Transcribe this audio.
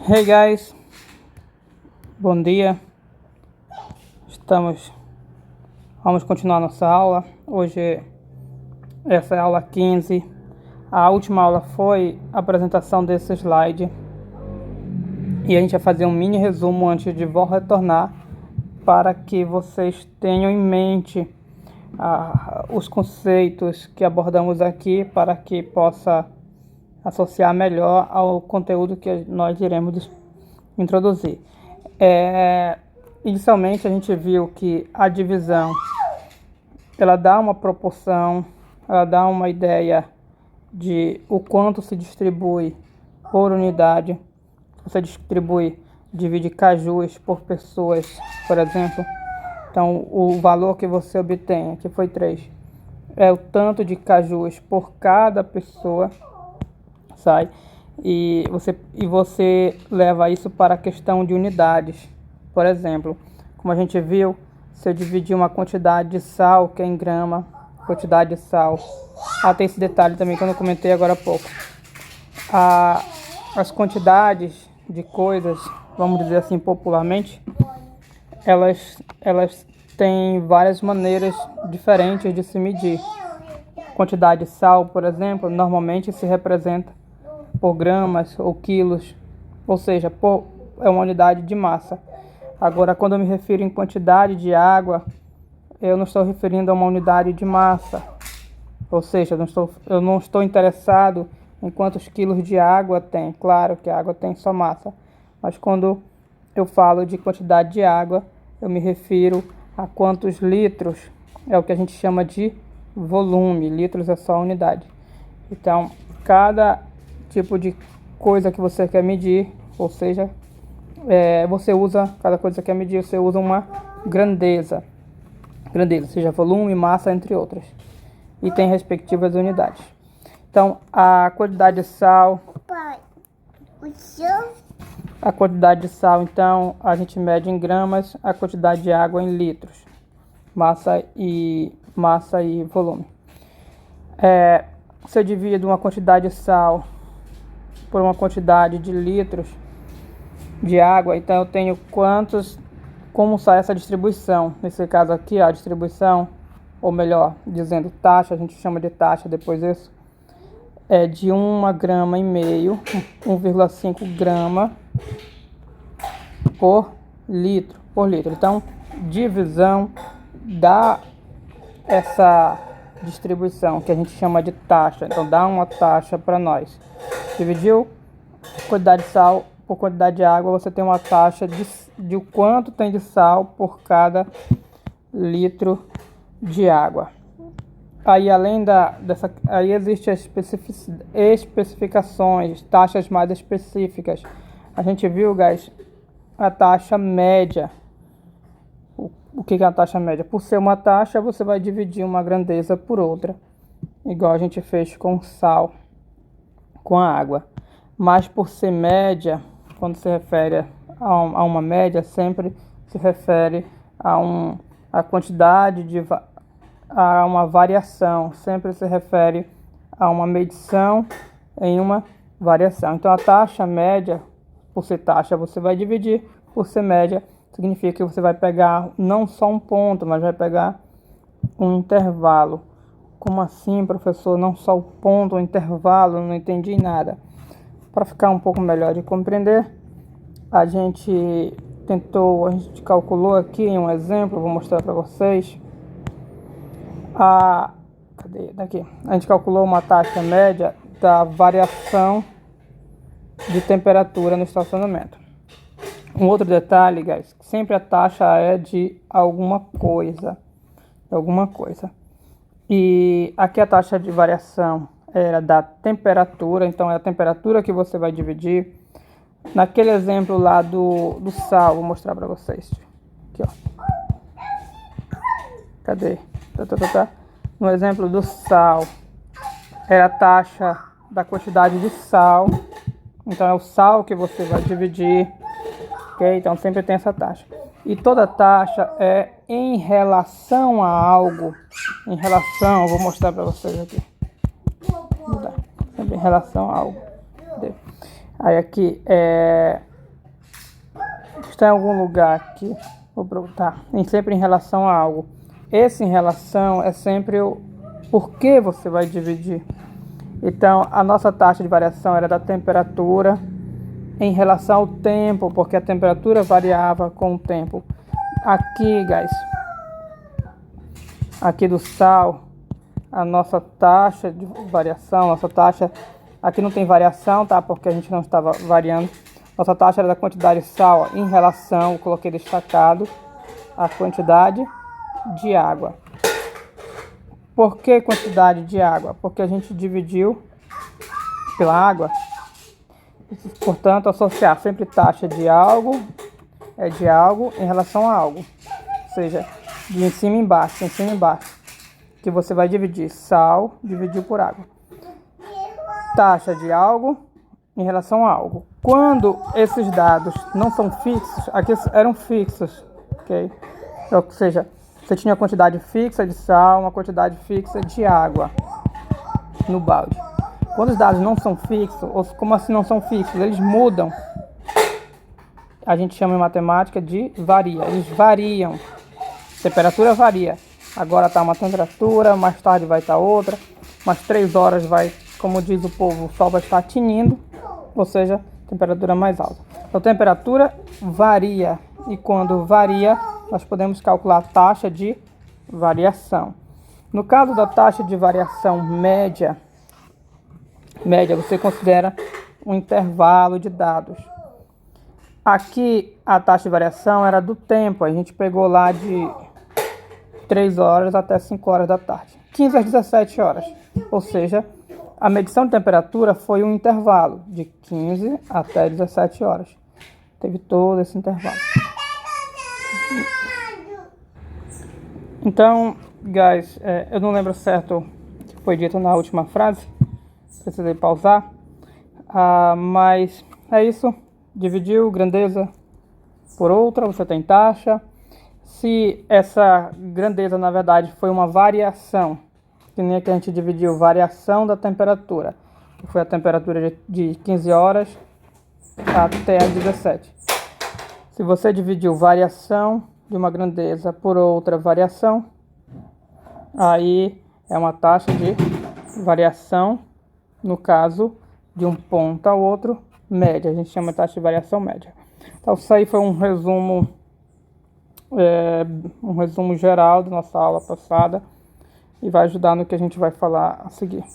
Hey guys, bom dia. Vamos continuar nossa aula. Hoje essa é a aula 15. A última aula foi a apresentação desse slide. E a gente vai fazer um mini resumo antes de retornar, para que vocês tenham em mente os conceitos que abordamos aqui, para que possa associar melhor ao conteúdo que nós iremos introduzir. Inicialmente a gente viu que a divisão ela dá uma proporção, ela dá uma ideia de o quanto se distribui por unidade. Você divide cajus por pessoas, por exemplo. Então o valor que você obtém, que foi 3, é o tanto de cajus por cada pessoa. E você leva isso para a questão de unidades. Por exemplo, como a gente viu, se eu dividir uma quantidade de sal, que é em grama, quantidade de sal. Tem esse detalhe também que eu não comentei agora há pouco. As quantidades de coisas, vamos dizer assim popularmente, elas têm várias maneiras diferentes de se medir. Quantidade de sal, por exemplo, normalmente se representa por gramas ou quilos, ou seja, é uma unidade de massa. Agora, quando eu me refiro em quantidade de água, eu não estou referindo a uma unidade de massa, ou seja, eu não estou interessado em quantos quilos de água tem. Claro que a água tem só massa, mas quando eu falo de quantidade de água, eu me refiro a quantos litros, é o que a gente chama de volume. Litros é só a unidade. Então, cada tipo de coisa que você quer medir, ou seja, cada coisa que você quer medir, você usa uma grandeza, seja volume, massa, entre outras, e tem respectivas unidades. Então, a quantidade de sal, então, a gente mede em gramas, a quantidade de água em litros, massa e volume. Se eu divido uma quantidade de sal por uma quantidade de litros de água, então eu tenho como sai essa distribuição. Nesse caso aqui, a distribuição, ou melhor dizendo, taxa, a gente chama de taxa depois isso, é de 1,5 grama, 1,5 grama por litro. Então, divisão dá essa distribuição que a gente chama de taxa. Então dá uma taxa para nós. Dividiu quantidade de sal por quantidade de água, você tem uma taxa de o quanto tem de sal por cada litro de água. Aí além aí existem as especificações, taxas mais específicas. A gente viu, guys, a taxa média. O que é a taxa média? Por ser uma taxa, você vai dividir uma grandeza por outra, igual a gente fez com o sal, com a água. Mas por ser média, quando se refere a uma média, sempre se refere a quantidade a uma variação, sempre se refere a uma medição em uma variação. Então a taxa média, por ser taxa, você vai dividir, por ser média, significa que você vai pegar não só um ponto, mas vai pegar um intervalo. Como assim, professor? Não só o ponto, o intervalo? Não entendi nada. Para ficar um pouco melhor de compreender, a gente calculou aqui em um exemplo, vou mostrar para vocês. Cadê? Daqui. A gente calculou uma taxa média da variação de temperatura no estacionamento. Um outro detalhe, guys, sempre a taxa é de alguma coisa. E aqui a taxa de variação era da temperatura, então é a temperatura que você vai dividir. Naquele exemplo lá do sal, vou mostrar para vocês. Aqui, ó. Cadê? No exemplo do sal, era a taxa da quantidade de sal. Então é o sal que você vai dividir. Ok? Então sempre tem essa taxa. E toda taxa é em relação a algo. Vou mostrar para vocês aqui. Sempre em relação a algo. Cadê? Aí aqui está em algum lugar aqui, vou botar, sempre em relação a algo. Esse em relação é sempre o porquê você vai dividir. Então, a nossa taxa de variação era da temperatura em relação ao tempo, porque a temperatura variava com o tempo. Aqui, guys, aqui do sal, a nossa taxa de variação, nossa taxa, aqui não tem variação, tá? Porque a gente não estava variando. Nossa taxa era da quantidade de sal em relação, eu coloquei destacado, a quantidade de água. Por que quantidade de água? Porque a gente dividiu pela água. Portanto, associar sempre taxa de algo em relação a algo. Ou seja, de em cima e embaixo, que você vai dividir sal, dividiu por água. Taxa de algo em relação a algo. Quando esses dados não são fixos, aqui eram fixos, ok? Ou seja, você tinha uma quantidade fixa de sal, uma quantidade fixa de água no balde. Quando os dados não são fixos, ou como assim não são fixos? Eles mudam. A gente chama em matemática de varia. Eles variam. A temperatura varia. Agora está uma temperatura, mais tarde vai estar outra. Mais 3 horas vai, como diz o povo, o sol vai estar tinindo. Ou seja, temperatura mais alta. Então, a temperatura varia. E quando varia, nós podemos calcular a taxa de variação. No caso da taxa de variação média, você considera um intervalo de dados. Aqui a taxa de variação era do tempo, a gente pegou lá de 3 horas até 5 horas da tarde, 15 às 17 horas, ou seja, a medição de temperatura foi um intervalo de 15 até 17 horas, teve todo esse intervalo. Então, guys, eu não lembro certo o que foi dito na última frase, precisei pausar, mas é isso. Dividiu grandeza por outra, você tem taxa. Se essa grandeza na verdade foi uma variação, que nem a que a gente dividiu, variação da temperatura, que foi a temperatura de 15 horas até as 17. Se você dividiu variação de uma grandeza por outra variação, aí é uma taxa de variação, no caso de um ponto ao outro, média. A gente chama de taxa de variação média. Então, isso aí foi um resumo geral da nossa aula passada e vai ajudar no que a gente vai falar a seguir.